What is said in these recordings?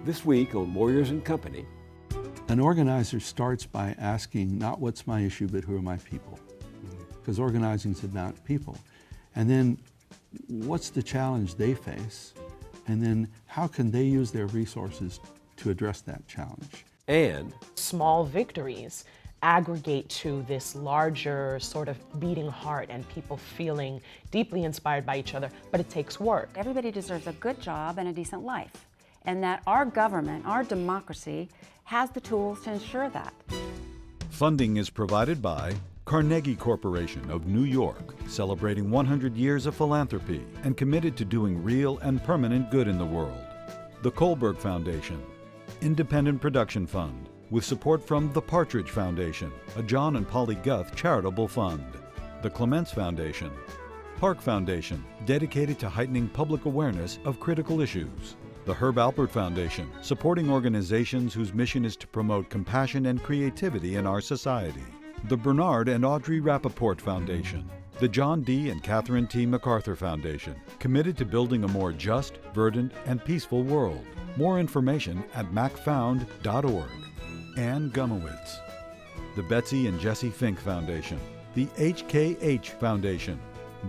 This week on Moyers and Company. An organizer starts by asking not what's my issue, but who are my people? Because organizing is about people. And then what's the challenge they face? And then how can they use their resources to address that challenge? And small victories aggregate to this larger sort of beating heart and people feeling deeply inspired by each other, but it takes work. Everybody deserves a good job and a decent life, and that our government, our democracy, has the tools to ensure that. Funding is provided by Carnegie Corporation of New York, celebrating 100 years of philanthropy and committed to doing real and permanent good in the world. The Kohlberg Foundation, Independent Production Fund, with support from the PARTRIDGE Foundation, a John and Polly Guth charitable fund. The Clements Foundation, Park Foundation, dedicated to heightening public awareness of critical issues. The Herb Alpert Foundation, supporting organizations whose mission is to promote compassion and creativity in our society. The Bernard and Audre RAPOPORT Foundation. The John D. and Catherine T. MacArthur Foundation, committed to building a more just, verdant, and peaceful world. More information at macfound.org. Ann Gumowitz. The Betsy and Jesse Fink Foundation. The HKH Foundation.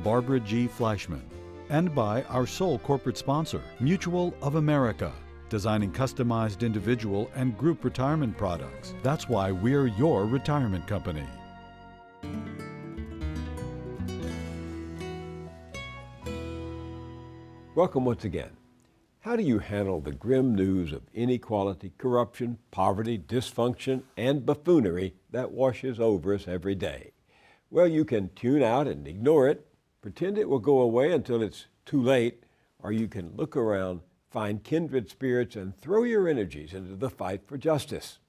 Barbara G. Fleischman. And by our sole corporate sponsor, Mutual of America, designing customized individual and group retirement products. That's why we're your retirement company. welcome once again. How do you handle the grim news of inequality, corruption, poverty, dysfunction, and buffoonery that washes over us every day? Well, you can tune out and ignore it, pretend it will go away until it's too late, or you can look around, find kindred spirits, and throw your energies into the fight for justice.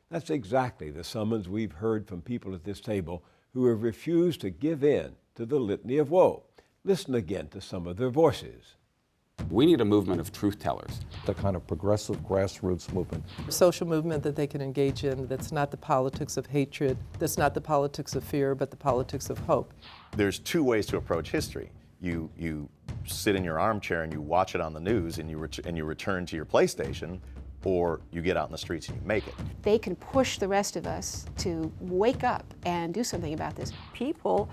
That's exactly the summons we've heard from people at this table who have refused to give in to the litany of woe. Listen again to some of their voices. We need a movement of truth tellers. The kind of progressive grassroots movement. A social movement that they can engage in that's not the politics of hatred, that's not the politics of fear, but the politics of hope. There's two ways to approach history. You sit in your armchair and you watch it on the news and you return to your PlayStation, or you get out in the streets and you make it. They can push the rest of us to wake up and do something about this. People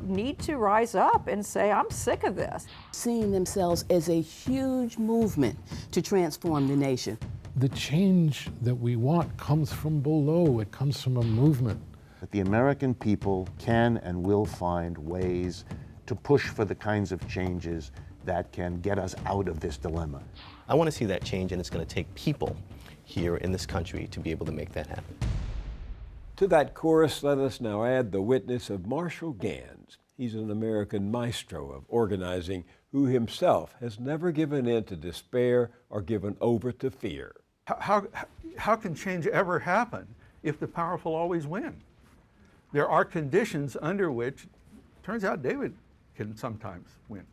need to rise up and say, I'm sick of this. Seeing themselves as a huge movement to transform the nation. The change that we want comes from below. It comes from a movement. That the American people can and will find ways to push for the kinds of changes that can get us out of this dilemma. I want to see that change, and it's going to take people here in this country to be able to make that happen. To that chorus, let us now add the witness of Marshall Ganz. He's an American maestro of organizing who himself has never given in to despair or given over to fear. How can change ever happen if the powerful always win? There are conditions under which, turns out David can sometimes win.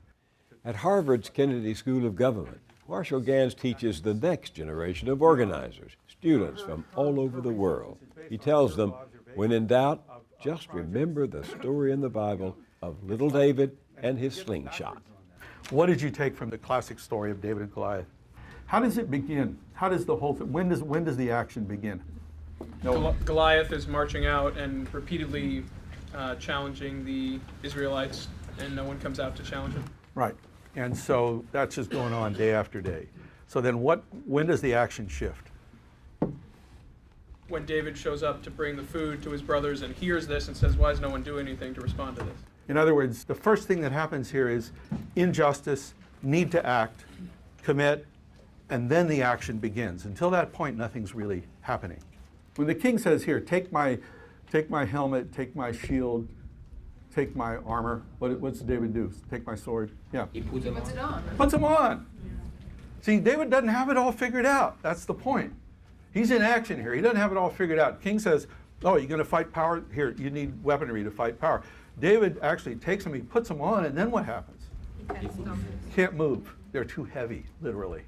At Harvard's Kennedy School of Government, Marshall Ganz teaches the next generation of organizers, students from all over the world. He tells them, when in doubt, just remember the story in the Bible of little David and his slingshot. What did you take from the classic story of David and Goliath? How does it begin? How does the whole thing, when does the action begin? Goliath is marching out and repeatedly challenging the Israelites, and no one comes out to challenge him. Right. And so that's just going on day after day. So then when does the action shift? When David shows up to bring the food to his brothers and hears this and says, why is no one doing anything to respond to this? In other words, the first thing that happens here is injustice, need to act, commit, and then the action begins. Until that point, nothing's really happening. When the king says, here, take my helmet, take my shield, take my armor. What's David do? Take my sword? Yeah. He puts it on. Puts them on. See, David doesn't have it all figured out. That's the point. He's in action here. He doesn't have it all figured out. King says, oh, you're going to fight power? Here, you need weaponry to fight power. David actually takes them, he puts them on, and then what happens? He can't move. They're too heavy, literally.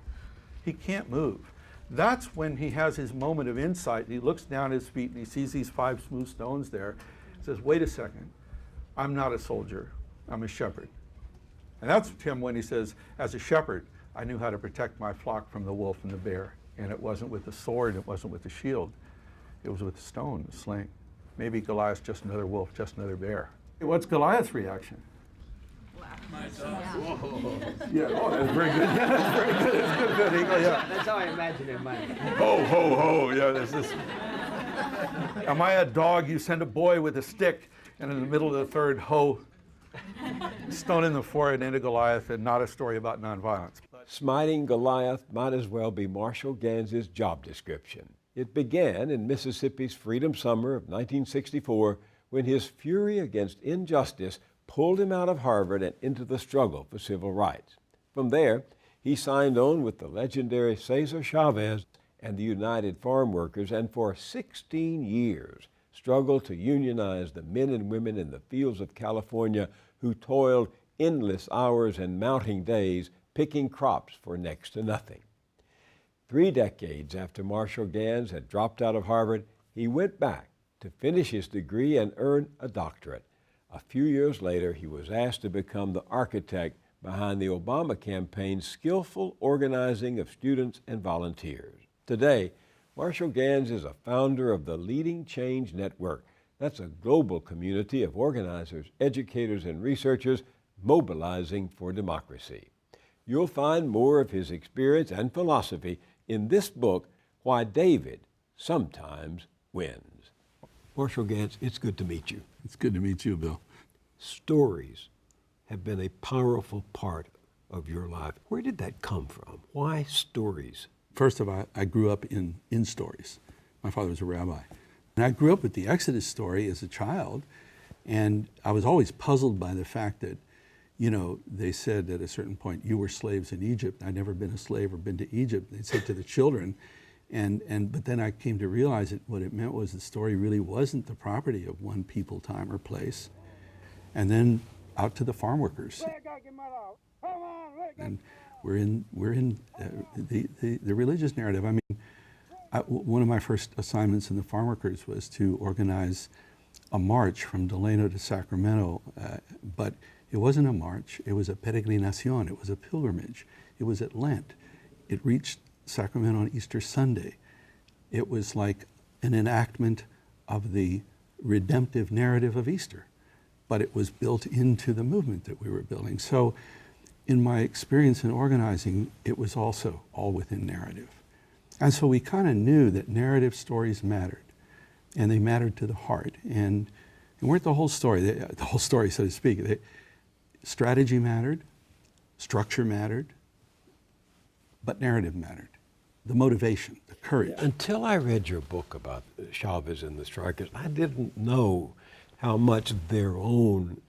He can't move. That's when he has his moment of insight. And he looks down at his feet and he sees these 5 smooth stones there. He says, wait a second. I'm not a soldier, I'm a shepherd. And that's him when he says, as a shepherd, I knew how to protect my flock from the wolf and the bear. And it wasn't with the sword, it wasn't with the shield. It was with the stone, the sling. Maybe Goliath's just another wolf, just another bear. What's Goliath's reaction? Yeah, oh, that's very good. Yeah, that's very good. That's good, good eagle, yeah. That's how I imagine it, Mike. Ho, ho, ho, yeah, this is. Am I a dog? You send a boy with a stick, and in the middle of the third, ho, stone in the forehead into Goliath, and not a story about nonviolence. Smiting Goliath might as well be Marshall Ganz's job description. It began in Mississippi's Freedom Summer of 1964 when his fury against injustice pulled him out of Harvard and into the struggle for civil rights. From there, he signed on with the legendary Cesar Chavez and the United Farm Workers, and for 16 years struggled to unionize the men and women in the fields of California who toiled endless hours and mounting days picking crops for next to nothing. 3 decades after Marshall Ganz had dropped out of Harvard, he went back to finish his degree and earn a doctorate. A few years later, he was asked to become the architect behind the Obama campaign's skillful organizing of students and volunteers. Today, Marshall Ganz is a founder of the Leading Change Network. That's a global community of organizers, educators, and researchers mobilizing for democracy. You'll find more of his experience and philosophy in this book, Why David Sometimes Wins. Marshall Ganz, it's good to meet you. It's good to meet you, Bill. Stories have been a powerful part of your life. Where did that come from? Why stories? First of all, I grew up in stories. My father was a rabbi. And I grew up with the Exodus story as a child, and I was always puzzled by the fact that, you know, they said at a certain point, you were slaves in Egypt. I'd never been a slave or been to Egypt. They said to the children, but then I came to realize that what it meant was the story really wasn't the property of one people, time, or place. And then out to the farm workers. And we're in the religious narrative. I mean, one of my first assignments in the farm workers was to organize a march from Delano to Sacramento, but it wasn't a march, it was a peregrinación, it was a pilgrimage. It was at Lent. It reached Sacramento on Easter Sunday. It was like an enactment of the redemptive narrative of Easter, but it was built into the movement that we were building. So in my experience in organizing, it was also all within narrative. And so we kind of knew that narrative stories mattered, and they mattered to the heart. And weren't the whole story, so to speak. Strategy mattered, structure mattered, but narrative mattered. The motivation, the courage. Until I read your book about Chavez and the strikers, I didn't know how much their own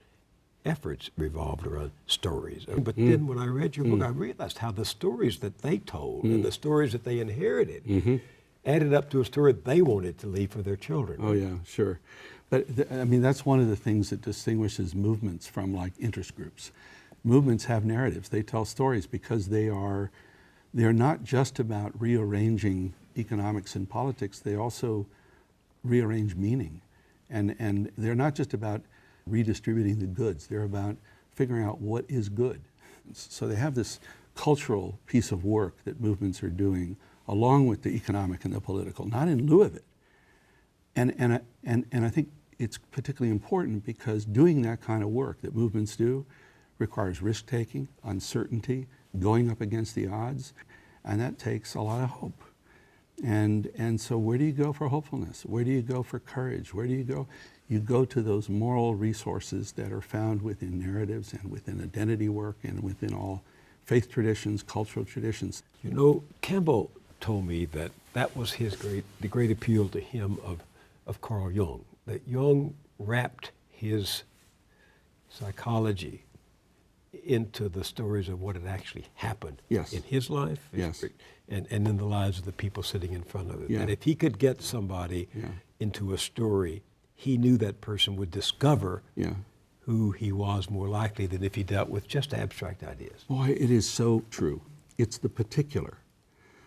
efforts revolved around stories. But then when I read your book, I realized how the stories that they told and the stories that they inherited added up to a story they wanted to leave for their children. Oh yeah, sure. But I mean, that's one of the things that distinguishes movements from like interest groups. Movements have narratives. They tell stories because they're not just about rearranging economics and politics, they also rearrange meaning. And they're not just about redistributing the goods, they're about figuring out what is good. So they have this cultural piece of work that movements are doing along with the economic and the political, not in lieu of it. And I think it's particularly important because doing that kind of work that movements do requires risk-taking, uncertainty, going up against the odds, and that takes a lot of hope. And so where do you go for hopefulness? Where do you go for courage? Where do you go? You go to those moral resources that are found within narratives and within identity work and within all faith traditions, cultural traditions. You know, Campbell told me that that was the great appeal to him of Carl Jung, that Jung wrapped his psychology into the stories of what had actually happened in his life and in the lives of the people sitting in front of him. Yeah. And if he could get somebody into a story, he knew that person would discover who he was more likely than if he dealt with just abstract ideas. Boy, it is so true. It's the particular.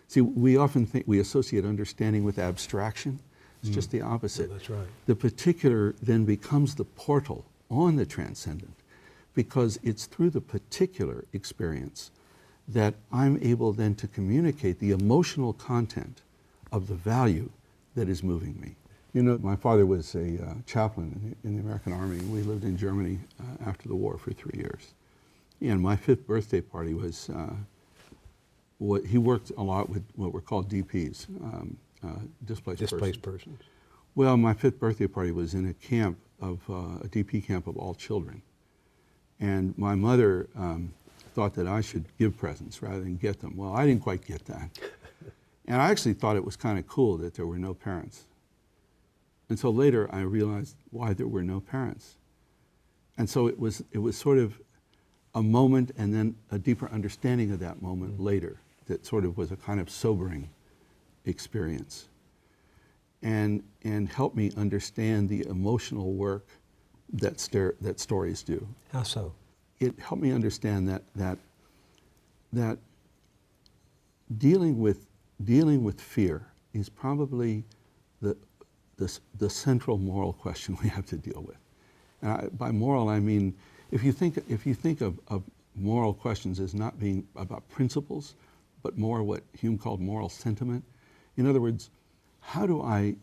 See, we often think we associate understanding with abstraction. It's just the opposite. No, that's right. The particular then becomes the portal on the transcendent because it's through the particular experience that I'm able then to communicate the emotional content of the value that is moving me. You know, my father was a chaplain in the American Army. We lived in Germany after the war for 3 years. And my 5th birthday party was, he worked a lot with what were called DPs, displaced persons. Well, my 5th birthday party was in a camp of, a DP camp of all children. And my mother thought that I should give presents rather than get them. Well, I didn't quite get that. And I actually thought it was kind of cool that there were no parents. Until later, I realized why there were no parents. And so it was sort of a moment and then a deeper understanding of that moment later that sort of was a kind of sobering experience and helped me understand the emotional work that stories do. How so? It helped me understand that dealing with fear is probably the central moral question we have to deal with. And by moral, I mean if you think of moral questions as not being about principles, but more what Hume called moral sentiment. In other words, how do I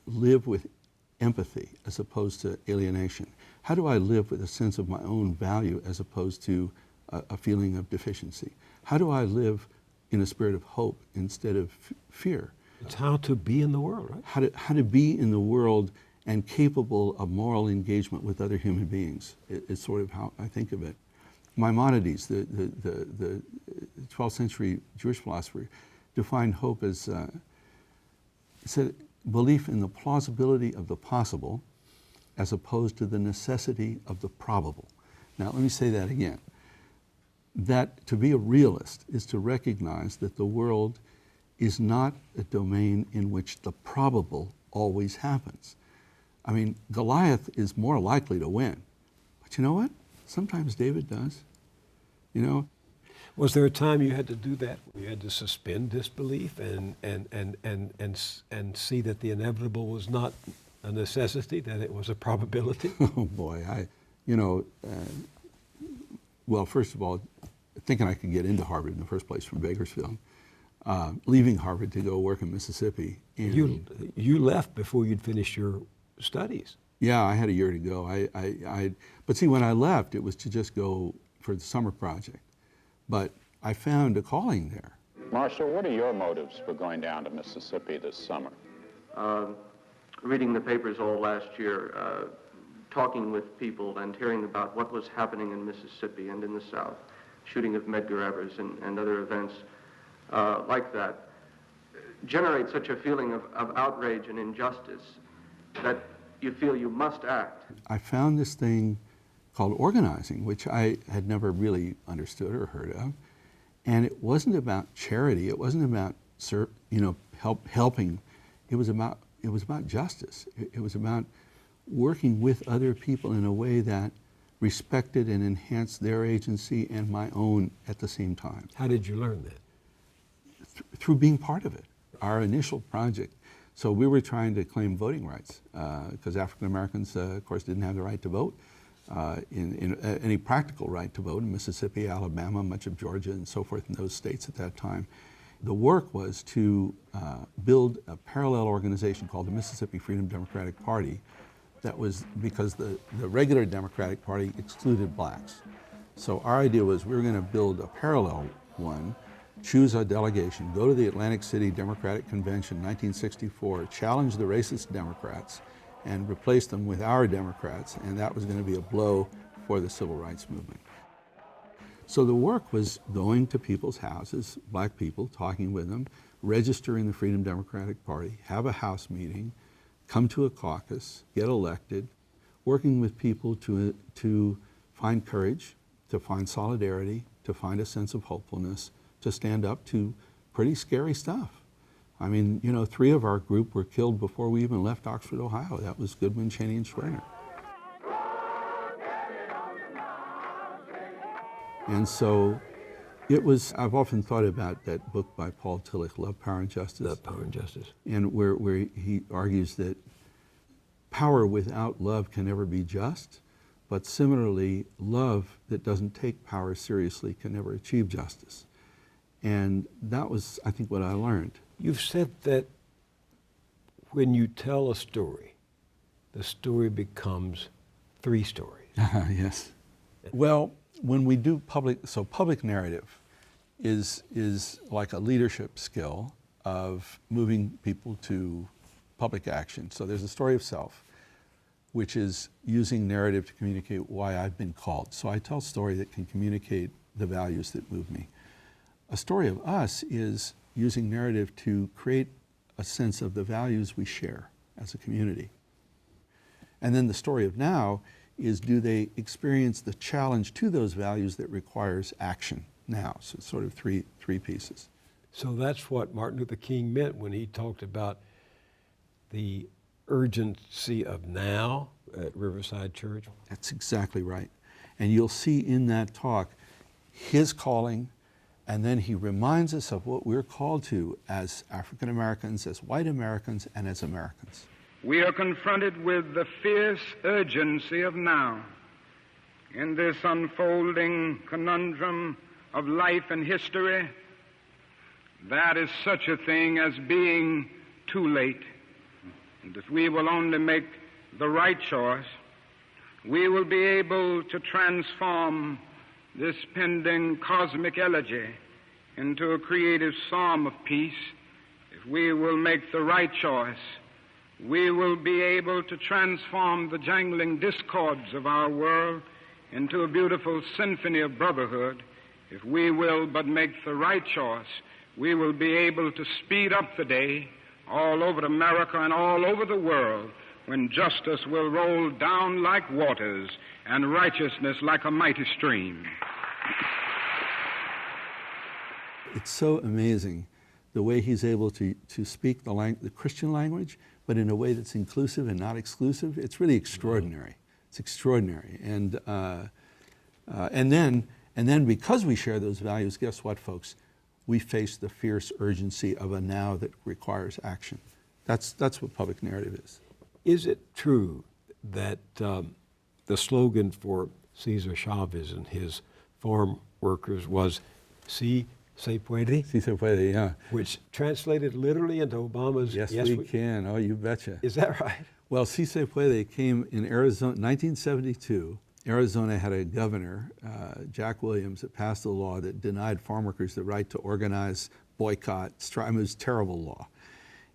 live with empathy as opposed to alienation? How do I live with a sense of my own value as opposed to a feeling of deficiency? How do I live in a spirit of hope instead of fear? It's how to be in the world, right? How to be in the world and capable of moral engagement with other human beings. It's sort of how I think of it. Maimonides, the 12th century Jewish philosopher, defined hope as said belief in the plausibility of the possible as opposed to the necessity of the probable. Now let me say that again. That to be a realist is to recognize that the world is not a domain in which the probable always happens. I mean, Goliath is more likely to win. But you know what? Sometimes David does. You know? Was there a time you had to do that? You had to suspend disbelief and see that the inevitable was not a necessity, that it was a probability? Oh boy, well, first of all, thinking I could get into Harvard in the first place from Bakersfield, leaving Harvard to go work in Mississippi. And you left before you'd finished your studies. Yeah, I had a year to go. But see, when I left, it was to just go for the summer project. But I found a calling there. Marshall, what are your motives for going down to Mississippi this summer? Reading the papers all last year, talking with people and hearing about what was happening in Mississippi and in the South, shooting of Medgar Evers and other events like that, generate such a feeling of outrage and injustice that you feel you must act. I found this thing called organizing, which I had never really understood or heard of. And it wasn't about charity. It wasn't about helping. It was about justice. It was about working with other people in a way that respected and enhanced their agency and my own at the same time. How did you learn that? Through being part of it. Our initial project. So we were trying to claim voting rights because African Americans, of course, didn't have the right to vote. Any practical right to vote in Mississippi, Alabama, much of Georgia, and so forth in those states at that time. The work was to build a parallel organization called the Mississippi Freedom Democratic Party. That was because the regular Democratic Party excluded blacks. So our idea was we were going to build a parallel one, choose a delegation, go to the Atlantic City Democratic Convention 1964, challenge the racist Democrats, and replace them with our Democrats, and that was going to be a blow for the civil rights movement. So the work was going to people's houses, black people, talking with them, registering the Freedom Democratic Party, have a house meeting, come to a caucus, get elected, working with people to find courage, to find solidarity, to find a sense of hopefulness, to stand up to pretty scary stuff. I mean, 3 of our group were killed before we even left Oxford, Ohio. That was Goodwin, Cheney, and Schwerner. And so it was, I've often thought about that book by Paul Tillich, Love, Power, and Justice. Love, Power, and Justice. And where he argues that power without love can never be just, But similarly, love that doesn't take power seriously can never achieve justice. And that was, I think, what I learned. You've said that when you tell a story, the story becomes 3 stories. Yes. Well, when we do public narrative is like a leadership skill of moving people to public action. So there's a story of self, which is using narrative to communicate why I've been called. So I tell a story that can communicate the values that move me. A story of us is using narrative to create a sense of the values we share as a community. And then the story of now is, do they experience the challenge to those values that requires action now? So it's sort of three pieces. So that's what Martin Luther King meant when he talked about the urgency of now at Riverside Church. That's exactly right. And you'll see in that talk his calling, and then he reminds us of what we're called to as African Americans, as white Americans, and as Americans. We are confronted with the fierce urgency of now in this unfolding conundrum of life and history. That is such a thing as being too late. And if we will only make the right choice, we will be able to transform this pending cosmic elegy into a creative psalm of peace. If we will make the right choice, we will be able to transform the jangling discords of our world into a beautiful symphony of brotherhood. If we will but make the right choice, we will be able to speed up the day all over America and all over the world when justice will roll down like waters and righteousness like a mighty stream. It's so amazing the way he's able to speak the Christian language, but in a way that's inclusive and not exclusive. It's really extraordinary. It's extraordinary. And then because we share those values, guess what, folks? We face the fierce urgency of a now that requires action. That's what public narrative is. Is it true that the slogan for Cesar Chavez and his farm workers was "Si se puede"? Si se puede, yeah. Which translated literally into Obama's Yes, we can. Oh, you betcha. Is that right? Well, Si se puede came in Arizona, 1972. Arizona had a governor, Jack Williams, that passed a law that denied farm workers the right to organize, boycott, strike. It was a terrible law.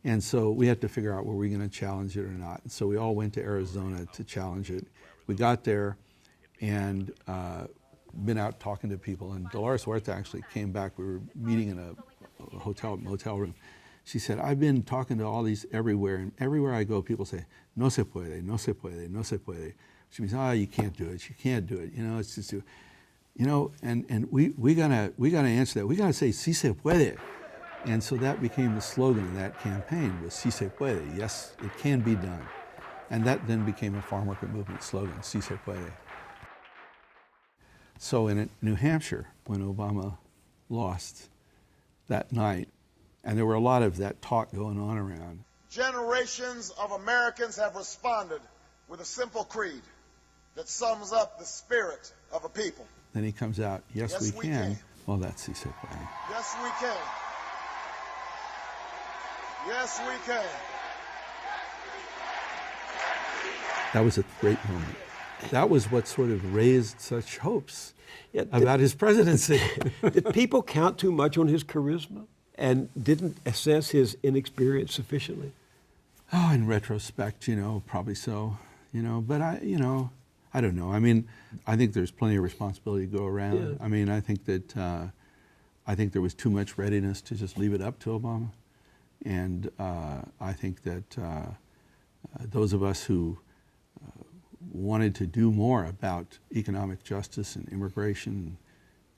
And so we had to figure out were we going to challenge it or not. And so we all went to Arizona to challenge it. We got there and been out talking to people. And Dolores Huerta actually came back. We were meeting in a motel room. She said, I've been talking to all these everywhere, and everywhere I go, people say, no se puede, no se puede, no se puede. Which means, you can't do it, you can't do it. You know, it's just, and we gotta answer that. We gotta say, si se puede. And so that became the slogan of that campaign, was si se puede, yes, it can be done. And that then became a farm worker movement slogan, si se puede. So in New Hampshire, when Obama lost that night, and there were a lot of that talk going on around. Generations of Americans have responded with a simple creed that sums up the spirit of a people. Then he comes out, yes, we can. Well, that's si se puede. Yes, we can. Yes, we can. That was a great moment. That was what sort of raised such hopes about his presidency. Did people count too much on his charisma and didn't assess his inexperience sufficiently? Oh, in retrospect, probably so. But I don't know. I mean, I think there's plenty of responsibility to go around. Yeah. I mean, I think that I think there was too much readiness to just leave it up to Obama, and I think that those of us who wanted to do more about economic justice and immigration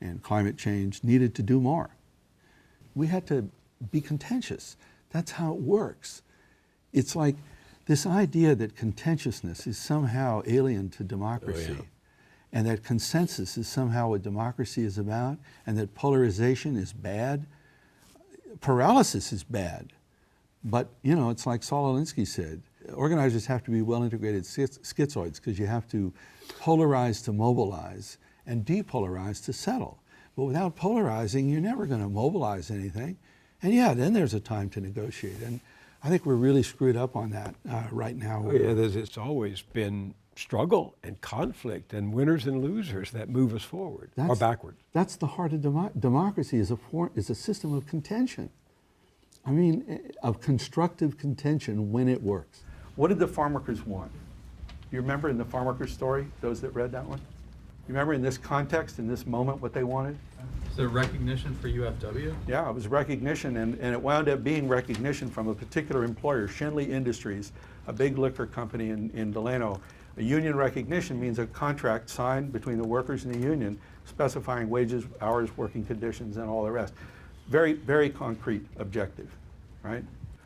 and climate change needed to do more. We had to be contentious. That's how it works. It's like this idea that contentiousness is somehow alien to democracy, and that consensus is somehow what democracy is about, and that polarization is bad. Paralysis is bad. But, it's like Saul Alinsky said, organizers have to be well-integrated schizoids because you have to polarize to mobilize and depolarize to settle. But without polarizing, you're never going to mobilize anything. And yeah, then there's a time to negotiate. And I think we're really screwed up on that right now. Yeah, it's always been struggle and conflict and winners and losers that move us forward or backwards. That's the heart of democracy, is a system of contention. I mean, of constructive contention when it works. What did the farm workers want? You remember in the farm workers story, those that read that one? You remember in this context, in this moment, what they wanted? Is there recognition for UFW? Yeah, it was recognition, and it wound up being recognition from a particular employer, Shenley Industries, a big liquor company in Delano. A union recognition means a contract signed between the workers and the union specifying wages, hours, working conditions, and all the rest. Very, very concrete objective, right?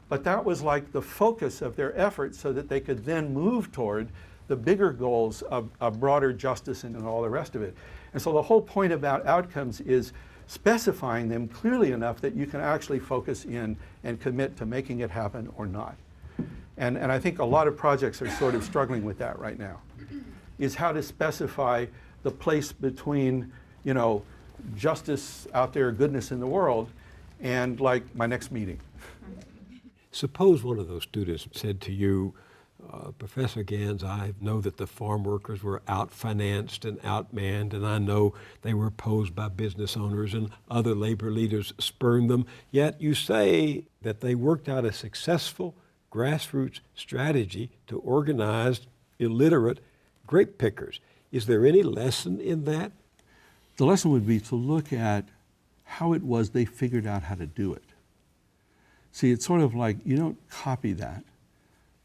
But that was like the focus of their efforts so that they could then move toward the bigger goals of broader justice and all the rest of it. And so the whole point about outcomes is specifying them clearly enough that you can actually focus in and commit to making it happen or not. And I think a lot of projects are sort of struggling with that right now, is how to specify the place between, you know, justice out there, goodness in the world, and like my next meeting. Suppose one of those students said to you, Professor Ganz, I know that the farm workers were out-financed and outmanned, and I know they were opposed by business owners and other labor leaders spurned them, yet you say that they worked out a successful grassroots strategy to organize illiterate grape pickers. Is there any lesson in that? The lesson would be to look at how it was they figured out how to do it. See, it's sort of like you don't copy that,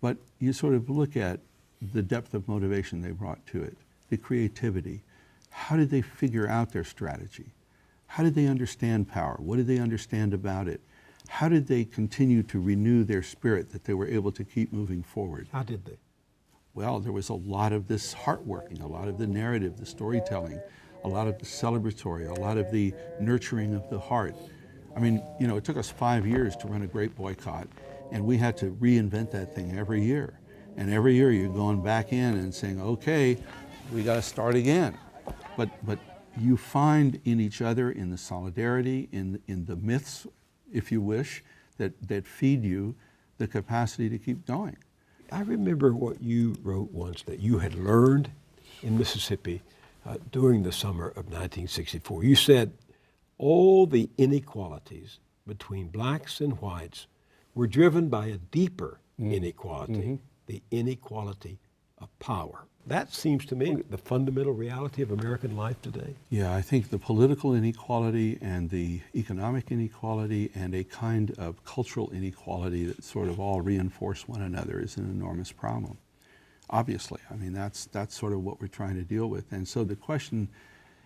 but you sort of look at the depth of motivation they brought to it, the creativity. How did they figure out their strategy? How did they understand power? What did they understand about it? How did they continue to renew their spirit that they were able to keep moving forward? How did they? Well, there was a lot of this heart working, a lot of the narrative, the storytelling, a lot of the celebratory, a lot of the nurturing of the heart. I mean, you know, it took us 5 years to run a grape boycott, and we had to reinvent that thing every year. And every year you're going back in and saying, okay, we got to start again. But you find in each other, in the solidarity, in the myths, if you wish, that feed you the capacity to keep going. I remember what you wrote once that you had learned in Mississippi during the summer of 1964. You said all the inequalities between blacks and whites were driven by a deeper inequality, the inequality of power. That seems to me the fundamental reality of American life today. Yeah, I think the political inequality and the economic inequality and a kind of cultural inequality that sort of all reinforce one another is an enormous problem. Obviously, I mean, that's sort of what we're trying to deal with. And so the question,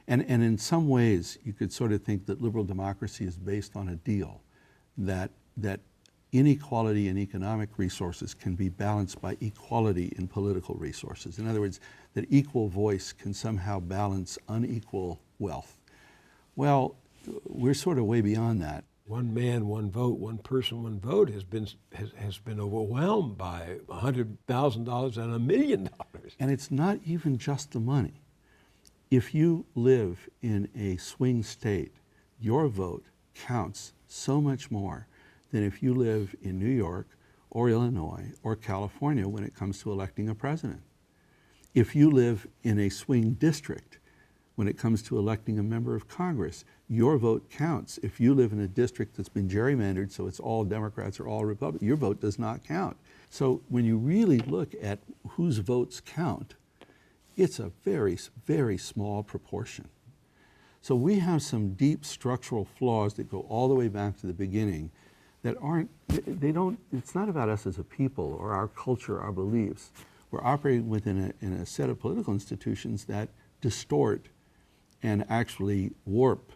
and in some ways you could sort of think that liberal democracy is based on a deal, that inequality in economic resources can be balanced by equality in political resources. In other words, that equal voice can somehow balance unequal wealth. Well, we're sort of way beyond that. One man, one vote, one person, one vote has been overwhelmed by $100,000 and $1 million. And it's not even just the money. If you live in a swing state, your vote counts so much more than if you live in New York or Illinois or California when it comes to electing a president. If you live in a swing district when it comes to electing a member of Congress, your vote counts. If you live in a district that's been gerrymandered so it's all Democrats or all Republicans, your vote does not count. So when you really look at whose votes count, it's a very, very small proportion. So we have some deep structural flaws that go all the way back to the beginning that it's not about us as a people or our culture, our beliefs. We're operating within a set of political institutions that distort and actually warp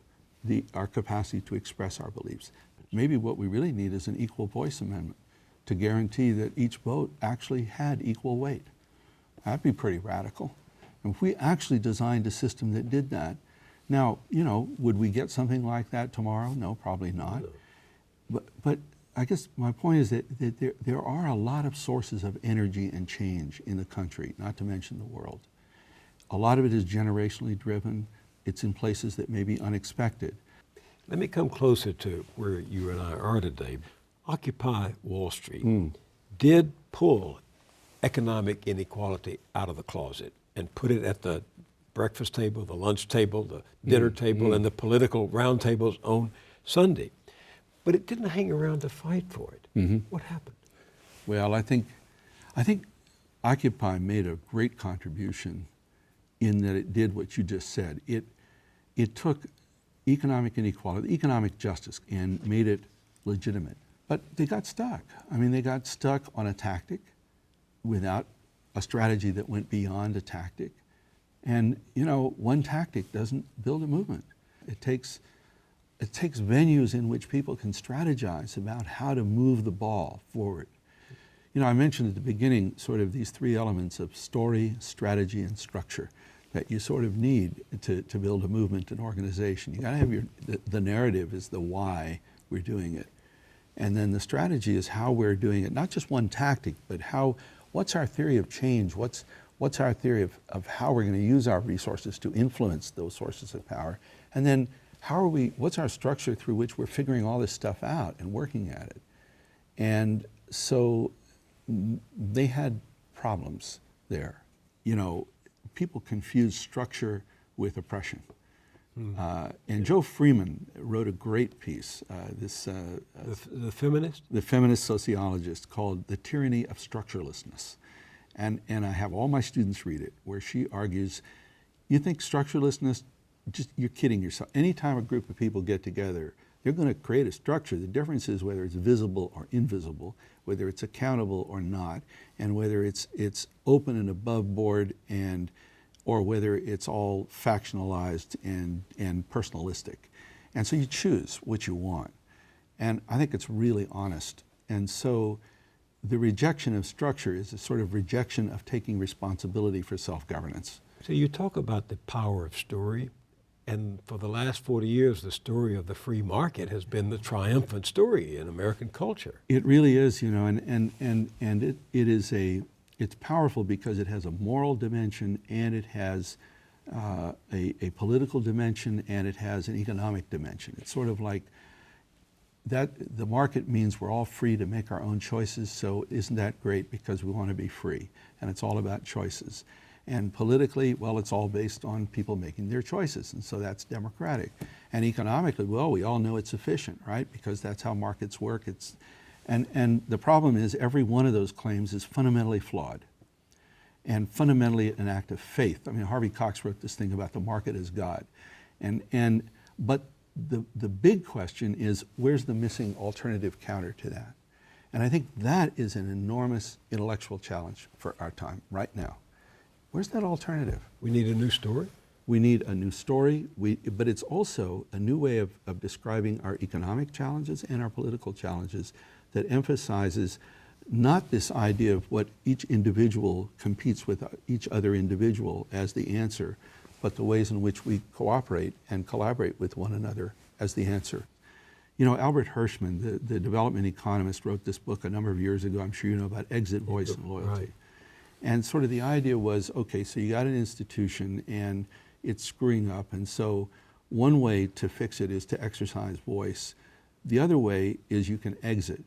our capacity to express our beliefs. Maybe what we really need is an equal voice amendment to guarantee that each vote actually had equal weight. That'd be pretty radical. And if we actually designed a system that did that, now, you know, would we get something like that tomorrow? No, probably not. But I guess my point is that there are a lot of sources of energy and change in the country, not to mention the world. A lot of it is generationally driven. It's in places that may be unexpected. Let me come closer to where you and I are today. Occupy Wall Street did pull economic inequality out of the closet and put it at the breakfast table, the lunch table, the dinner table, and the political round tables on Sunday. But it didn't hang around to fight for it. What happened? Well, I think Occupy made a great contribution in that it did what you just said. It took economic inequality, economic justice, and made it legitimate. But they got stuck. I mean, they got stuck on a tactic without a strategy that went beyond a tactic. And, you know, one tactic doesn't build a movement. It takes venues in which people can strategize about how to move the ball forward. You know, I mentioned at the beginning sort of these three elements of story, strategy, and structure that you sort of need to build a movement and organization. You gotta have the narrative is the why we're doing it. And then the strategy is how we're doing it, not just one tactic, but what's our theory of change? What's our theory of how we're gonna use our resources to influence those sources of power? And then what's our structure through which we're figuring all this stuff out and working at it? And so they had problems there. You know, people confuse structure with oppression. And Joe Freeman wrote a great piece, the feminist? The feminist sociologist, called The Tyranny of Structurelessness. And I have all my students read it, where she argues, you think structurelessness, you're kidding yourself. Anytime a group of people get together, they're going to create a structure. The difference is whether it's visible or invisible, whether it's accountable or not, and whether it's open and above board, or whether it's all factionalized and personalistic. And so you choose what you want. And I think it's really honest. And so the rejection of structure is a sort of rejection of taking responsibility for self-governance. So you talk about the power of story. And for the last 40 years, the story of the free market has been the triumphant story in American culture. It really is, you know, and it's powerful because it has a moral dimension, and it has a political dimension, and it has an economic dimension. It's sort of like that. The market means we're all free to make our own choices, so isn't that great because we want to be free? And it's all about choices. And politically, well, it's all based on people making their choices, and so that's democratic. And economically, well, we all know it's efficient, right? Because that's how markets work. And the problem is every one of those claims is fundamentally flawed and fundamentally an act of faith. I mean, Harvey Cox wrote this thing about the market as God. But the big question is, where's the missing alternative counter to that? And I think that is an enormous intellectual challenge for our time right now. Where's that alternative? We need a new story? We need a new story, but it's also a new way of describing our economic challenges and our political challenges that emphasizes not this idea of what each individual competes with each other individual as the answer, but the ways in which we cooperate and collaborate with one another as the answer. You know, Albert Hirschman, the development economist, wrote this book a number of years ago, I'm sure you know, about exit, voice, and loyalty. Right. And sort of the idea was, okay, so you got an institution and it's screwing up, and so one way to fix it is to exercise voice. The other way is you can exit.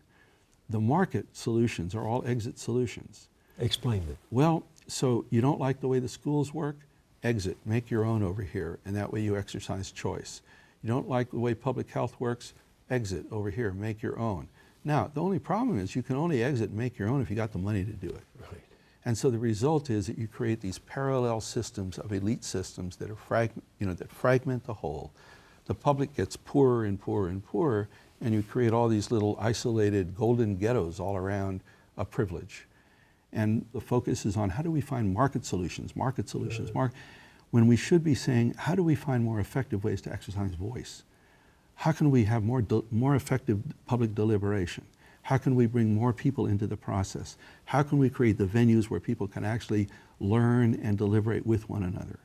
The market solutions are all exit solutions. Explain it. Well, so you don't like the way the schools work? Exit, make your own over here, and that way you exercise choice. You don't like the way public health works? Exit over here, make your own. Now, the only problem is you can only exit and make your own if you got the money to do it. Right. And so the result is that you create these parallel systems of elite systems that are that fragment the whole. The public gets poorer and poorer and poorer, and you create all these little isolated golden ghettos all around a privilege. And the focus is on how do we find market solutions, when we should be saying, how do we find more effective ways to exercise voice? How can we have more effective public deliberation? How can we bring more people into the process? How can we create the venues where people can actually learn and deliberate with one another?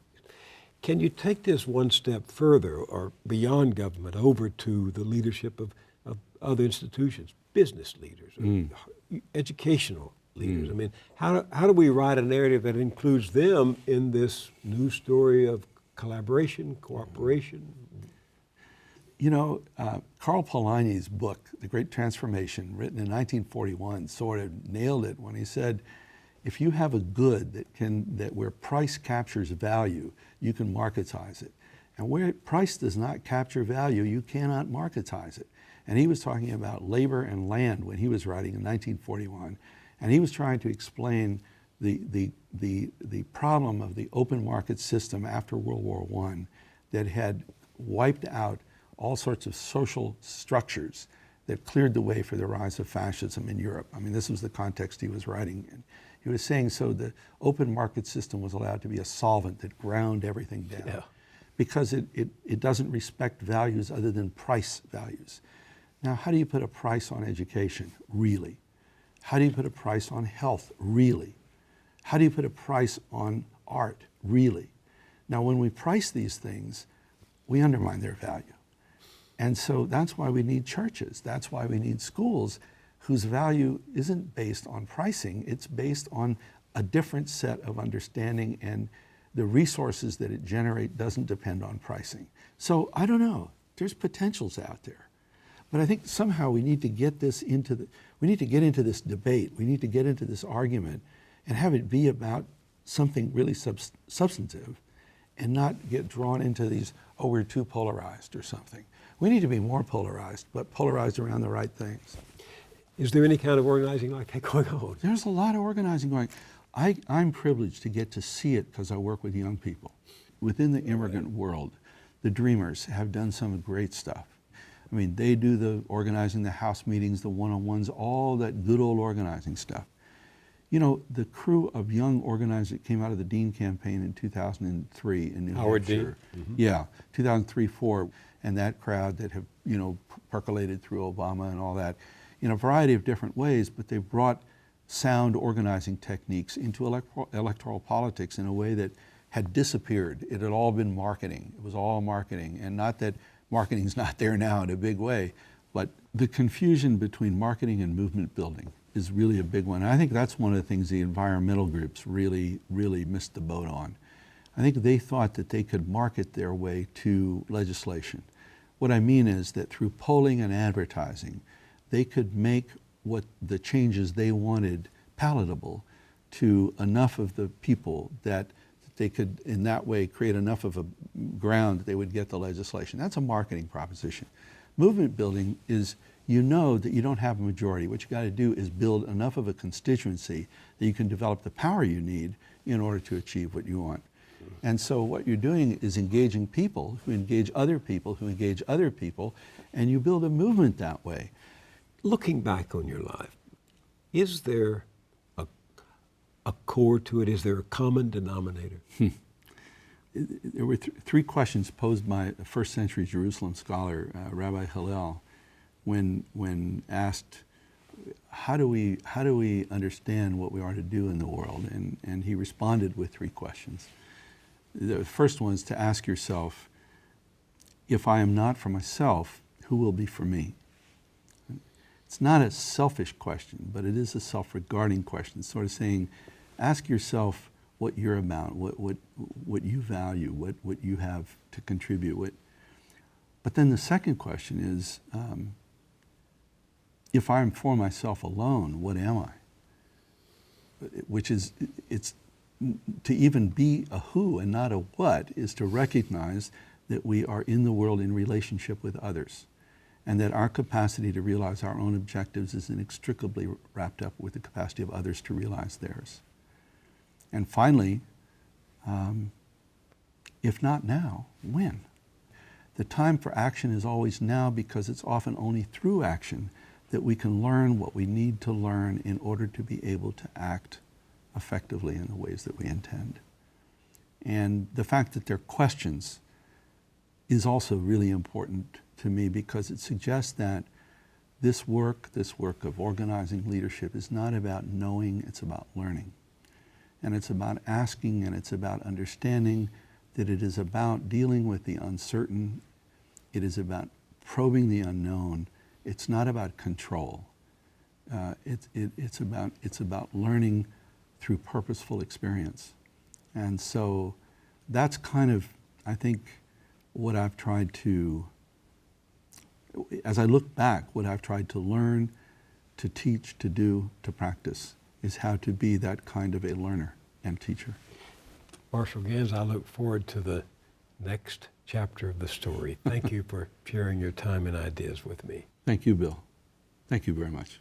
Can you take this one step further or beyond government over to the leadership of of other institutions, business leaders, educational leaders. I mean, how do we write a narrative that includes them in this new story of collaboration, cooperation? You know, Carl Polanyi's book, The Great Transformation, written in 1941, sort of nailed it when he said, if you have a good that where price captures value, you can marketize it. And where price does not capture value, you cannot marketize it. And he was talking about labor and land when he was writing in 1941. And he was trying to explain the problem of the open market system after World War I that had wiped out all sorts of social structures that cleared the way for the rise of fascism in Europe. I mean, this was the context he was writing in. He was saying, so the open market system was allowed to be a solvent that ground everything down because it doesn't respect values other than price values. Now, how do you put a price on education? Really? How do you put a price on health? Really? How do you put a price on art? Really? Now, when we price these things, we undermine their value. And so that's why we need churches. That's why we need schools whose value isn't based on pricing. It's based on a different set of understanding, and the resources that it generates doesn't depend on pricing. So I don't know. There's potentials out there. But I think somehow we need to get this into we need to get into this debate. We need to get into this argument and have it be about something really substantive and not get drawn into these, oh, we're too polarized or something. We need to be more polarized, but polarized around the right things. Is there any kind of organizing like that going on? There's a lot of organizing going on. I'm privileged to get to see it because I work with young people. Within the immigrant world, the Dreamers have done some great stuff. I mean, they do the organizing, the house meetings, the one-on-ones, all that good old organizing stuff. You know, the crew of young organizers that came out of the Dean campaign in 2003 in New Howard Hampshire. Dean? Yeah, 2003-04, and that crowd that have, you know, percolated through Obama and all that in a variety of different ways, but they've brought sound organizing techniques into electoral politics in a way that had disappeared. It had all been marketing. It was all marketing, and not that marketing's not there now in a big way, but the confusion between marketing and movement building is really a big one. And I think that's one of the things the environmental groups really missed the boat on. I think they thought that they could market their way to legislation. What I mean is that through polling and advertising, they could make what the changes they wanted palatable to enough of the people that they could, in that way, create enough of a ground that they would get the legislation. That's a marketing proposition. Movement building is, you know that you don't have a majority. What you got to do is build enough of a constituency that you can develop the power you need in order to achieve what you want. And so what you're doing is engaging people who engage other people who engage other people, and you build a movement that way. Looking back on your life, is there a core to it? Is there a common denominator? There were three questions posed by a first century Jerusalem scholar, Rabbi Hillel, when asked, how do we understand what we are to do in the world? And he responded with three questions. The first one is to ask yourself, if I am not for myself, who will be for me? It's not a selfish question, but it is a self-regarding question, sort of saying, ask yourself what you're about, what you value, what you have to contribute. But then the second question is, if I'm for myself alone, what am I? Which is, it's to even be a who and not a what is to recognize that we are in the world in relationship with others, and that our capacity to realize our own objectives is inextricably wrapped up with the capacity of others to realize theirs. And finally, if not now, when? The time for action is always now, because it's often only through action that we can learn what we need to learn in order to be able to act effectively in the ways that we intend. And the fact that they're questions is also really important to me, because it suggests that this work of organizing leadership is not about knowing, it's about learning. And it's about asking, and it's about understanding, that it is about dealing with the uncertain, it is about probing the unknown, It's not about control. It's about learning through purposeful experience. And so that's kind of, I think, what I've tried to, as I look back, what I've tried to learn, to teach, to do, to practice, is how to be that kind of a learner and teacher. Marshall Ganz, I look forward to the next chapter of the story. Thank you for sharing your time and ideas with me. Thank you, Bill. Thank you very much.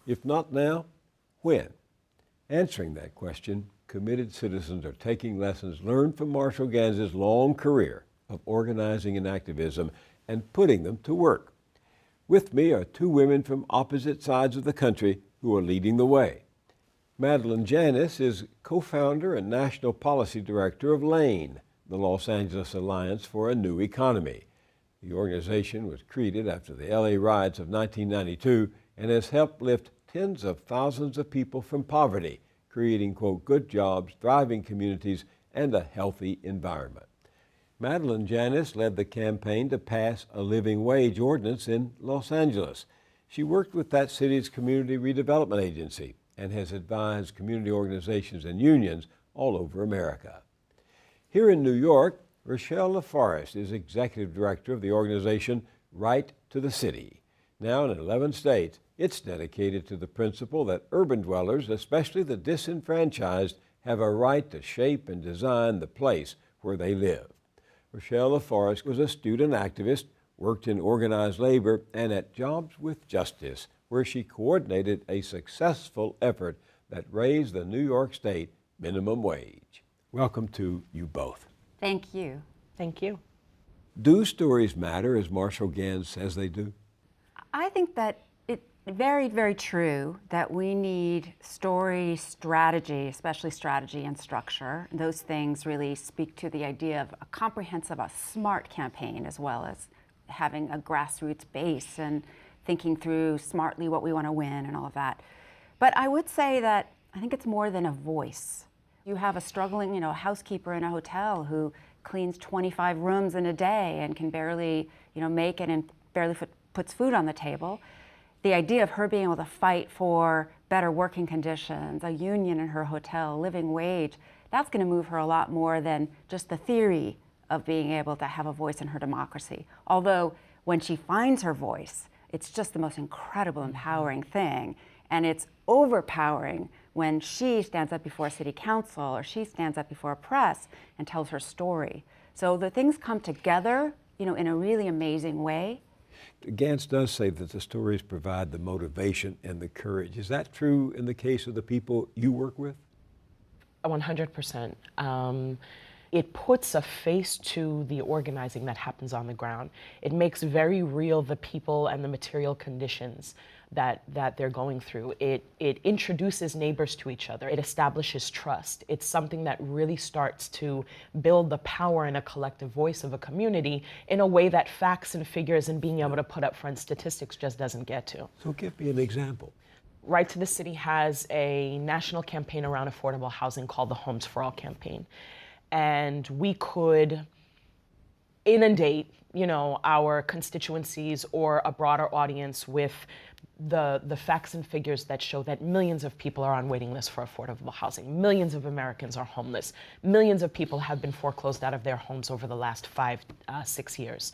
If not now, when? Answering that question, committed citizens are taking lessons learned from Marshall Ganz's long career of organizing and activism and putting them to work. With me are two women from opposite sides of the country who are leading the way. Madeline Janis is co-founder and national policy director of LANE, the Los Angeles Alliance for a New Economy. The organization was created after the LA riots of 1992 and has helped lift tens of thousands of people from poverty, creating, quote, good jobs, thriving communities, and a healthy environment. Madeline Janis led the campaign to pass a living wage ordinance in Los Angeles. She worked with that city's community redevelopment agency and has advised community organizations and unions all over America. Here in New York, Rochelle Laforest is executive director of the organization Right to the City. Now in 11 states, it's dedicated to the principle that urban dwellers, especially the disenfranchised, have a right to shape and design the place where they live. Rochelle Laforest was a student activist, worked in organized labor, and at Jobs with Justice, where she coordinated a successful effort that raised the New York State minimum wage. Welcome to you both. Thank you. Thank you. Do stories matter as Marshall Ganz says they do? I think that it's very, very true that we need story, strategy, especially strategy and structure. Those things really speak to the idea of a comprehensive, a smart campaign, as well as having a grassroots base and thinking through smartly what we want to win and all of that. But I would say that I think it's more than a voice. You have a struggling, housekeeper in a hotel who cleans 25 rooms in a day and can barely, make it and barely puts food on the table. The idea of her being able to fight for better working conditions, a union in her hotel, a living wage, that's going to move her a lot more than just the theory of being able to have a voice in her democracy. Although when she finds her voice, it's just the most incredible, empowering thing. And it's overpowering when she stands up before a city council or she stands up before a press and tells her story. So the things come together, in a really amazing way. Ganz does say that the stories provide the motivation and the courage. Is that true in the case of the people you work with? 100%. It puts a face to the organizing that happens on the ground. It makes very real the people and the material conditions that they're going through. It introduces neighbors to each other. It establishes trust. It's something that really starts to build the power and a collective voice of a community in a way that facts and figures and being able to put up front statistics just doesn't get to. So give me an example. Right to the City has a national campaign around affordable housing called the Homes for All campaign. And we could inundate, our constituencies or a broader audience with the facts and figures that show that millions of people are on waiting lists for affordable housing. Millions of Americans are homeless. Millions of people have been foreclosed out of their homes over the last 5-6 years.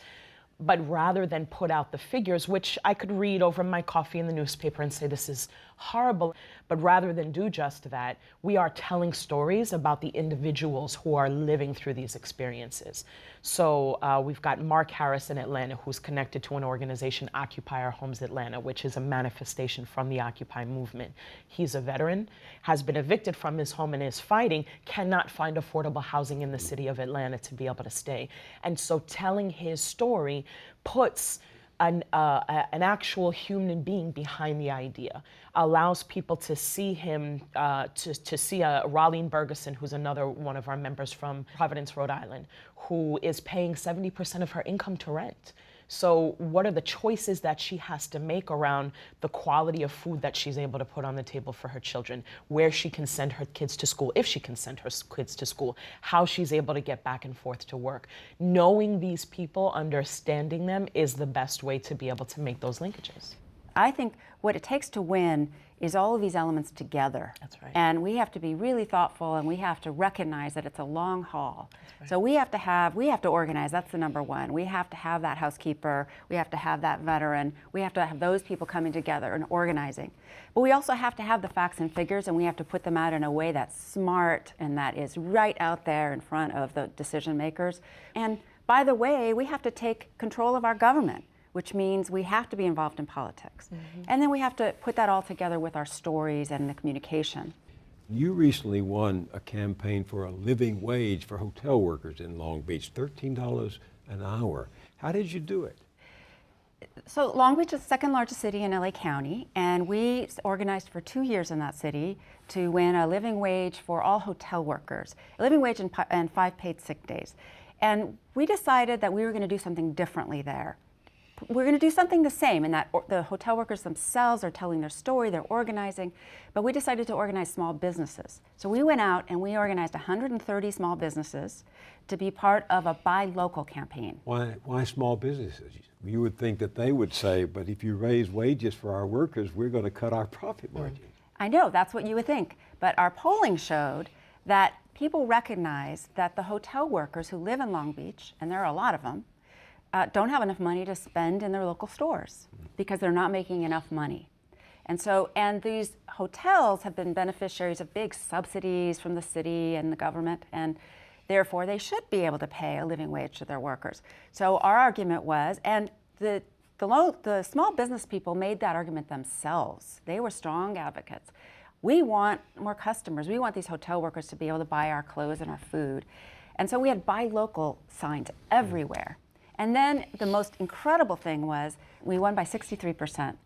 But rather than put out the figures, which I could read over my coffee in the newspaper and say this is horrible, but rather than do just that, we are telling stories about the individuals who are living through these experiences. So we've got Mark Harris in Atlanta, who's connected to an organization, Occupy Our Homes Atlanta, which is a manifestation from the Occupy movement. He's a veteran, has been evicted from his home and is fighting, cannot find affordable housing in the city of Atlanta to be able to stay. And so telling his story puts an actual human being behind the idea, allows people to see him, to see Raleen Bergeson, who's another one of our members from Providence, Rhode Island, who is paying 70% of her income to rent. So what are the choices that she has to make around the quality of food that she's able to put on the table for her children, where she can send her kids to school, if she can send her kids to school, how she's able to get back and forth to work. Knowing these people, understanding them is the best way to be able to make those linkages. I think what it takes to win is all of these elements together. That's right. And we have to be really thoughtful, and we have to recognize that it's a long haul. Right. So we have to organize, that's the number one. We have to have that housekeeper, we have to have that veteran, we have to have those people coming together and organizing. But we also have to have the facts and figures, and we have to put them out in a way that's smart and that is right out there in front of the decision makers. And by the way, we have to take control of our government, which means we have to be involved in politics. And then we have to put that all together with our stories and the communication. You recently won a campaign for a living wage for hotel workers in Long Beach, $13 an hour. How did you do it? So Long Beach is the second largest city in LA County, and we organized for 2 years in that city to win a living wage for all hotel workers, a living wage and 5 paid sick days. And we decided that we were going to do something differently there. We're going to do something the same in that the hotel workers themselves are telling their story, they're organizing, but we decided to organize small businesses. So we went out and we organized 130 small businesses to be part of a Buy Local campaign. Why small businesses? You would think that they would say, but if you raise wages for our workers, we're going to cut our profit margin. I know, that's what you would think, but our polling showed that people recognize that the hotel workers who live in Long Beach, and there are a lot of them, don't have enough money to spend in their local stores because they're not making enough money. And these hotels have been beneficiaries of big subsidies from the city and the government, and therefore they should be able to pay a living wage to their workers. So our argument was, and the small business people made that argument themselves. They were strong advocates. We want more customers. We want these hotel workers to be able to buy our clothes and our food. And so we had Buy Local signs everywhere. And then the most incredible thing was we won by 63%.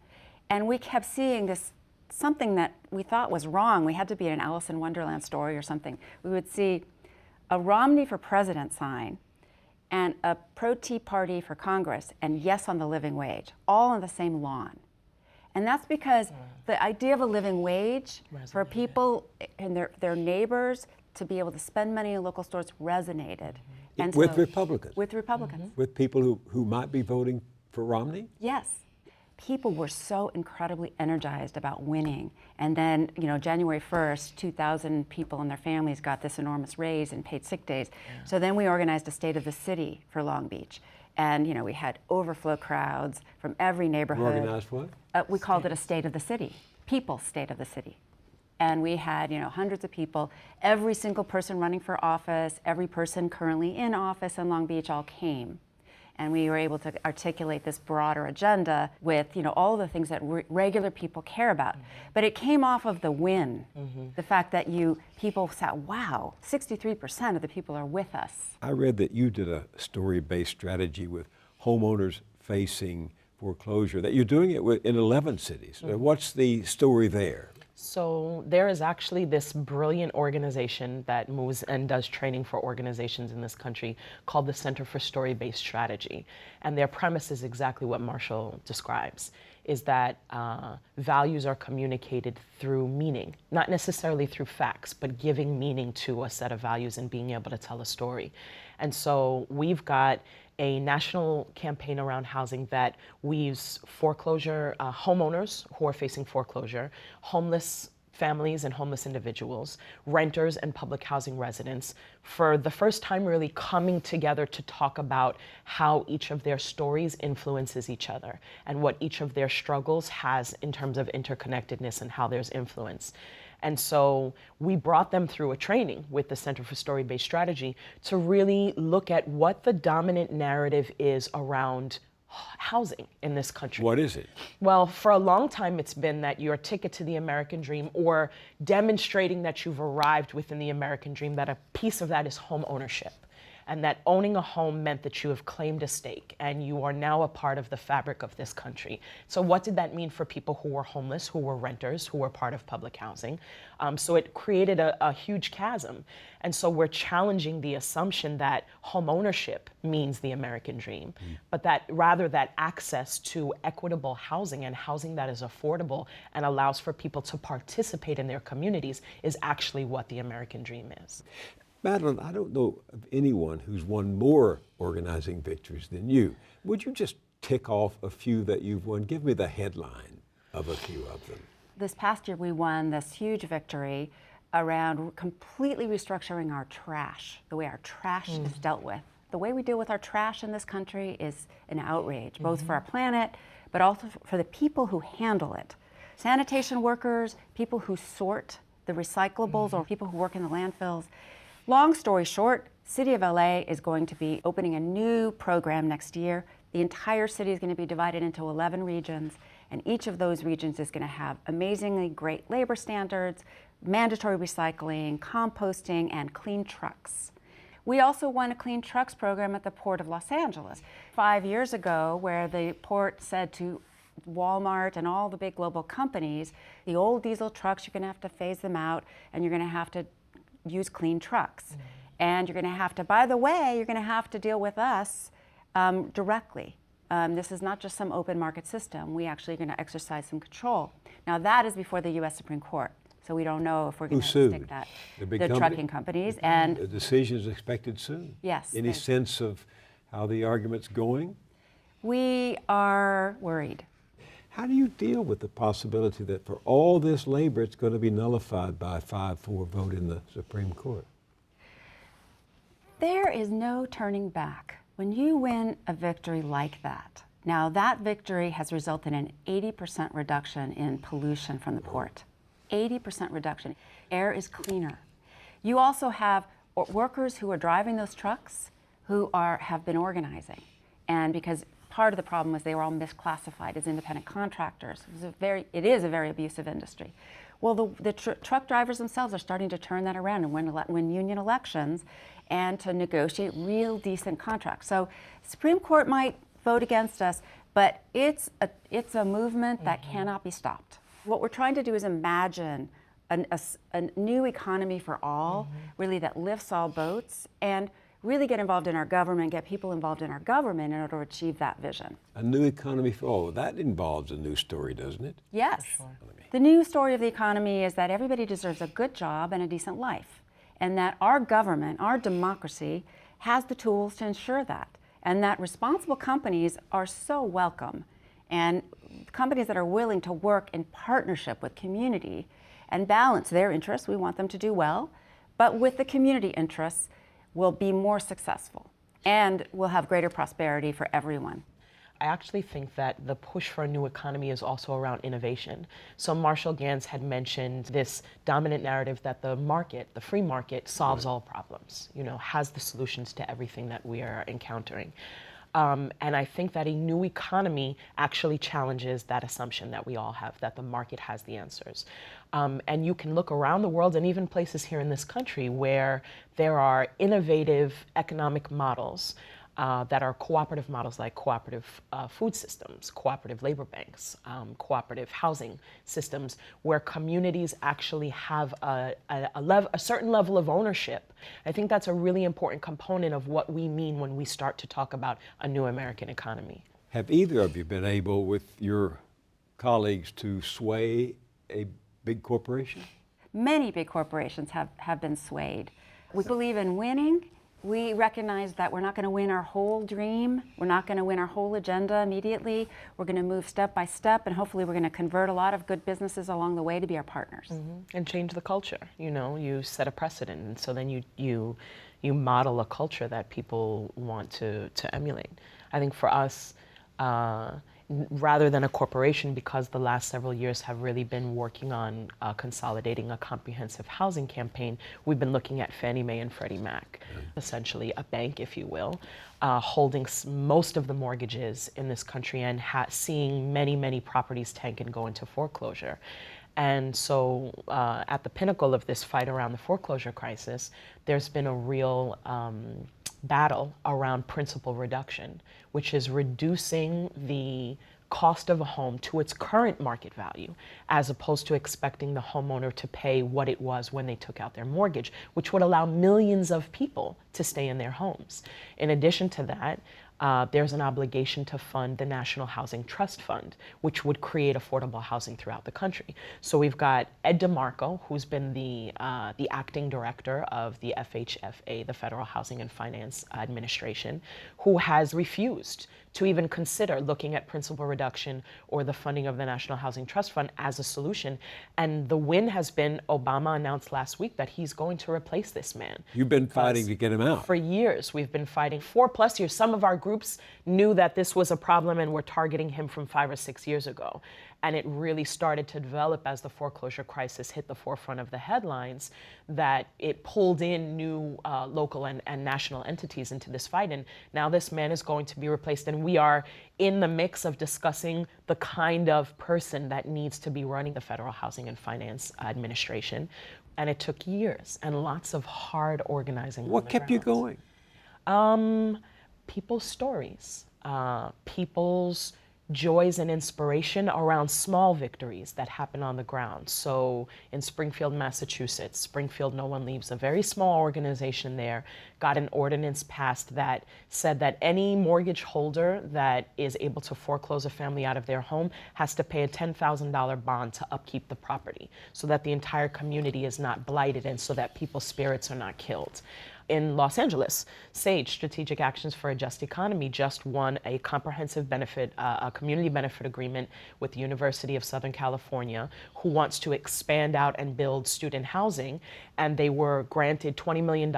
And we kept seeing this, something that we thought was wrong. We had to be an Alice in Wonderland story or something. We would see a Romney for president sign and a pro-Tea Party for Congress and yes on the living wage, all on the same lawn. And that's because the idea of a living wage for people and their neighbors to be able to spend money in local stores resonated. And with Republicans? With Republicans. With people who might be voting for Romney? Yes. People were so incredibly energized about winning. And then, January 1st, 2,000 people and their families got this enormous raise in paid sick days. Yeah. So then we organized a State of the City for Long Beach. And, we had overflow crowds from every neighborhood. You organized what? We called it a State of the City, People's State of the City. And we had, hundreds of people, every single person running for office, every person currently in office in Long Beach all came. And we were able to articulate this broader agenda with, all of the things that regular people care about. But it came off of the win, the fact that people said, wow, 63% of the people are with us. I read that you did a story-based strategy with homeowners facing foreclosure, that you're doing it in 11 cities. What's the story there? So there is actually this brilliant organization that moves and does training for organizations in this country called the Center for Story-Based Strategy. And their premise is exactly what Marshall describes, is that values are communicated through meaning, not necessarily through facts, but giving meaning to a set of values and being able to tell a story. And so we've got a national campaign around housing that weaves foreclosure, homeowners who are facing foreclosure, homeless families and homeless individuals, renters and public housing residents, for the first time really coming together to talk about how each of their stories influences each other and what each of their struggles has in terms of interconnectedness and how there's influence. And so we brought them through a training with the Center for Story-Based Strategy to really look at what the dominant narrative is around housing in this country. What is it? Well, for a long time, it's been that your ticket to the American dream, or demonstrating that you've arrived within the American dream, that a piece of that is home ownership. and that owning a home meant that you have claimed a stake and you are now a part of the fabric of this country. So what did that mean for people who were homeless, who were renters, who were part of public housing? So it created a huge chasm. And so we're challenging the assumption that home ownership means the American dream, but that rather that access to equitable housing and housing that is affordable and allows for people to participate in their communities is actually what the American dream is. Madeline, I don't know of anyone who's won more organizing victories than you. Would you just tick off a few that you've won? Give me the headline of a few of them. This past year, we won this huge victory around completely restructuring our trash, the way our trash is dealt with. The way we deal with our trash in this country is an outrage, both for our planet, but also for the people who handle it. Sanitation workers, people who sort the recyclables, or people who work in the landfills. Long story short, City of LA is going to be opening a new program next year. The entire city is going to be divided into 11 regions, and each of those regions is going to have amazingly great labor standards, mandatory recycling, composting, and clean trucks. We also won a clean trucks program at the Port of Los Angeles 5 years ago, where the port said to Walmart and all the big global companies, the old diesel trucks, you're going to have to phase them out, and you're going to have to use clean trucks. And you're going to have to, by the way, you're going to have to deal with us directly. This is not just some open market system. We actually are going to exercise some control. Now that is before the U.S. Supreme Court. So we don't know if we're going to stick that. The trucking companies. And the decision is expected soon. Yes. Any sense of how the argument's going? We are worried. How do you deal with the possibility that for all this labor, it's going to be nullified by a 5-4 vote in the Supreme Court? There is no turning back. When you win a victory like that, now that victory has resulted in an 80% reduction in pollution from the port. 80% reduction. Air is cleaner. You also have workers who are driving those trucks who have been organizing. And because part of the problem was they were all misclassified as independent contractors. It is a very abusive industry. Well, the truck drivers themselves are starting to turn that around and win union elections and to negotiate real decent contracts. So Supreme Court might vote against us, but it's a movement that cannot be stopped. What we're trying to do is imagine a new economy for all, really that lifts all boats, and really get involved in our government, get people involved in our government in order to achieve that vision. A new economy for all. That involves a new story, doesn't it? Yes. The new story of the economy is that everybody deserves a good job and a decent life, and that our government, our democracy, has the tools to ensure that, and that responsible companies are so welcome, and companies that are willing to work in partnership with community and balance their interests, we want them to do well, but with the community interests, will be more successful and will have greater prosperity for everyone. I actually think that the push for a new economy is also around innovation. So Marshall Ganz had mentioned this dominant narrative that the market, the free market, solves all problems, has the solutions to everything that we are encountering. And I think that a new economy actually challenges that assumption that we all have, that the market has the answers. And you can look around the world and even places here in this country where there are innovative economic models that are cooperative models, like cooperative food systems, cooperative labor banks, cooperative housing systems, where communities actually have a certain level of ownership. I think that's a really important component of what we mean when we start to talk about a new American economy. Have either of you been able, with your colleagues, to sway a big corporation? Many big corporations have been swayed. We believe in winning. We recognize that we're not going to win our whole dream. We're not going to win our whole agenda immediately. We're going to move step by step, and hopefully we're going to convert a lot of good businesses along the way to be our partners. And change the culture. You set a precedent, and so then you model a culture that people want to emulate. I think for us, rather than a corporation, because the last several years have really been working on consolidating a comprehensive housing campaign, we've been looking at Fannie Mae and Freddie Mac, essentially a bank, if you will, holding most of the mortgages in this country and seeing many, many properties tank and go into foreclosure. And so at the pinnacle of this fight around the foreclosure crisis, there's been a real battle around principal reduction, which is reducing the cost of a home to its current market value, as opposed to expecting the homeowner to pay what it was when they took out their mortgage, which would allow millions of people to stay in their homes. In addition to that, there's an obligation to fund the National Housing Trust Fund, which would create affordable housing throughout the country. So we've got Ed DeMarco, who's been the acting director of the FHFA, the Federal Housing and Finance Administration, who has refused to even consider looking at principal reduction or the funding of the National Housing Trust Fund as a solution. And the win has been Obama announced last week that he's going to replace this man. You've been fighting to get him out. For years, we've been fighting, 4+ years. Some of our groups knew that this was a problem and were targeting him from 5 or 6 years ago. And it really started to develop as the foreclosure crisis hit the forefront of the headlines, that it pulled in new local and national entities into this fight. And now this man is going to be replaced. And we are in the mix of discussing the kind of person that needs to be running the Federal Housing and Finance Administration. And it took years and lots of hard organizing. What kept you going? People's stories, people's joys and inspiration around small victories that happen on the ground. So in Springfield, Massachusetts, Springfield No One Leaves, a very small organization there, got an ordinance passed that said that any mortgage holder that is able to foreclose a family out of their home has to pay a $10,000 bond to upkeep the property, so that the entire community is not blighted and so that people's spirits are not killed. In Los Angeles, SAGE, Strategic Actions for a Just Economy, just won a comprehensive benefit, a community benefit agreement with the University of Southern California, who wants to expand out and build student housing. And they were granted $20 million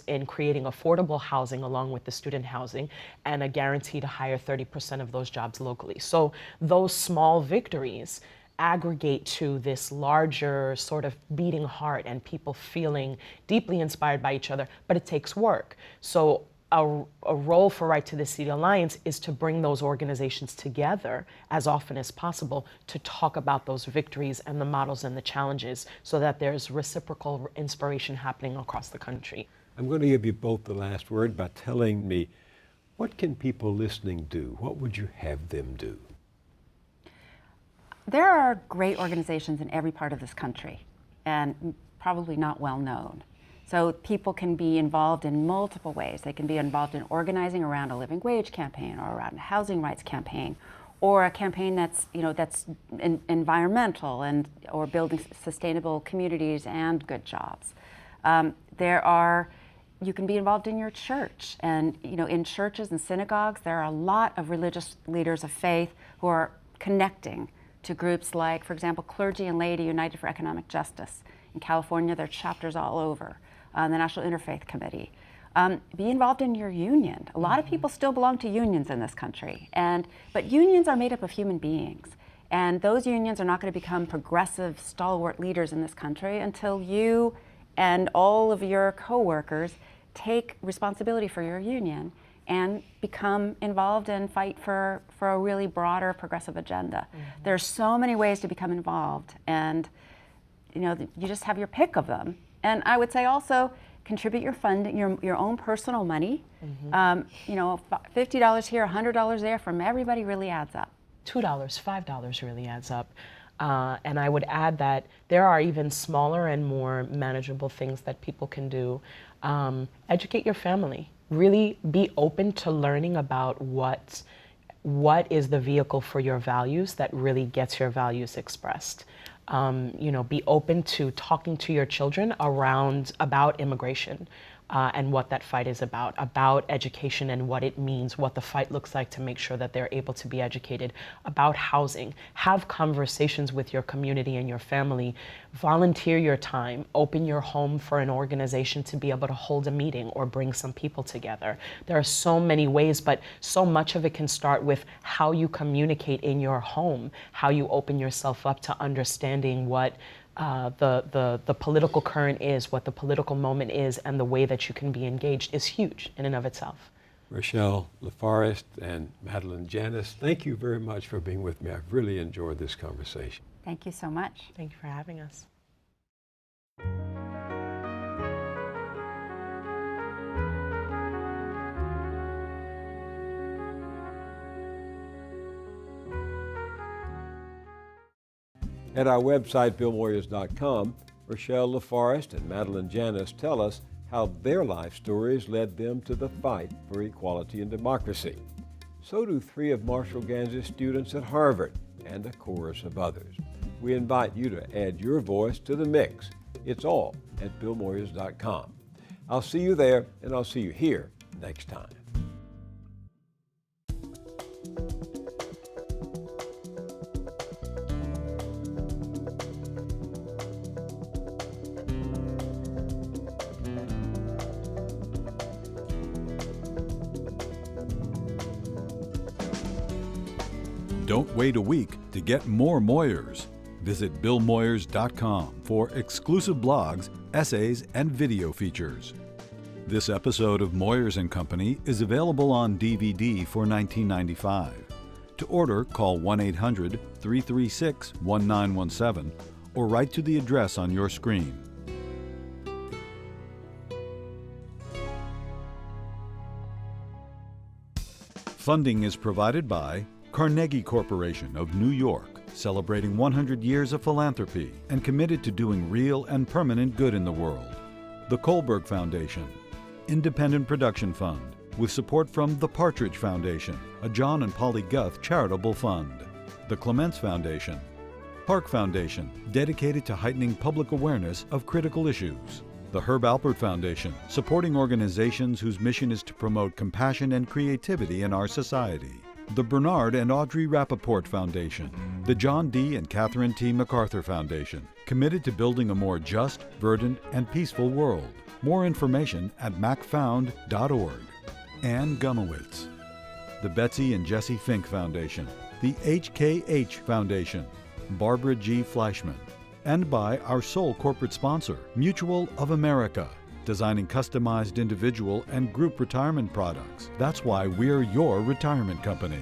in creating affordable housing along with the student housing, and a guarantee to hire 30% of those jobs locally. So those small victories aggregate to this larger sort of beating heart and people feeling deeply inspired by each other, but it takes work. So a role for Right to the City Alliance is to bring those organizations together as often as possible to talk about those victories and the models and the challenges, so that there's reciprocal inspiration happening across the country. I'm going to give you both the last word by telling me, what can people listening do? What would you have them do? There are great organizations in every part of this country, and probably not well known. So people can be involved in multiple ways. They can be involved in organizing around a living wage campaign, or around a housing rights campaign, or a campaign that's, that's environmental and or building sustainable communities and good jobs. You can be involved in your church, and in churches and synagogues, there are a lot of religious leaders of faith who are connecting to groups like, for example, Clergy and Laity United for Economic Justice. In California, there are chapters all over. The National Interfaith Committee. Be involved in your union. A lot of people still belong to unions in this country, but unions are made up of human beings. And those unions are not going to become progressive, stalwart leaders in this country until you and all of your coworkers take responsibility for your union and become involved and fight for a really broader progressive agenda. There's so many ways to become involved, and you just have your pick of them. And I would say also contribute your your own personal money. $50 here, $100 there from everybody really adds up. $2, $5 really adds up. And I would add that there are even smaller and more manageable things that people can do. Educate your family. Really be open to learning about what is the vehicle for your values that really gets your values expressed. Be open to talking to your children about immigration and what that fight is about education and what it means, what the fight looks like to make sure that they're able to be educated, about housing. Have conversations with your community and your family. Volunteer your time. Open your home for an organization to be able to hold a meeting or bring some people together. There are so many ways, but so much of it can start with how you communicate in your home, how you open yourself up to understanding what the political current is, what the political moment is, and the way that you can be engaged is huge in and of itself. Rochelle Laforest and Madeline Janis, thank you very much for being with me. I've really enjoyed this conversation. Thank you so much. Thank you for having us. At our website, BillMoyers.com, Rochelle Laforest and Madeline Janis tell us how their life stories led them to the fight for equality and democracy. So do 3 of Marshall Ganz' students at Harvard and a chorus of others. We invite you to add your voice to the mix. It's all at BillMoyers.com. I'll see you there, and I'll see you here next time. Don't wait a week to get more Moyers. Visit BillMoyers.com for exclusive blogs, essays, and video features. This episode of Moyers & Company is available on DVD for $19.95. To order, call 1-800-336-1917 or write to the address on your screen. Funding is provided by Carnegie Corporation of New York, celebrating 100 years of philanthropy and committed to doing real and permanent good in the world. The Kohlberg Foundation, Independent Production Fund, with support from the PARTRIDGE Foundation, a John and Polly Guth charitable fund. The Clements Foundation, Park Foundation, dedicated to heightening public awareness of critical issues. The Herb Alpert Foundation, supporting organizations whose mission is to promote compassion and creativity in our society. The Bernard and Audre RAPOPORT Foundation, the John D. and Catherine T. MacArthur Foundation, committed to building a more just, verdant, and peaceful world. More information at macfound.org. Ann Gumowitz, the Betsy and Jesse Fink Foundation, the HKH Foundation, Barbara G. Fleischman, and by our sole corporate sponsor, Mutual of America, designing customized individual and group retirement products. That's why we're your retirement company.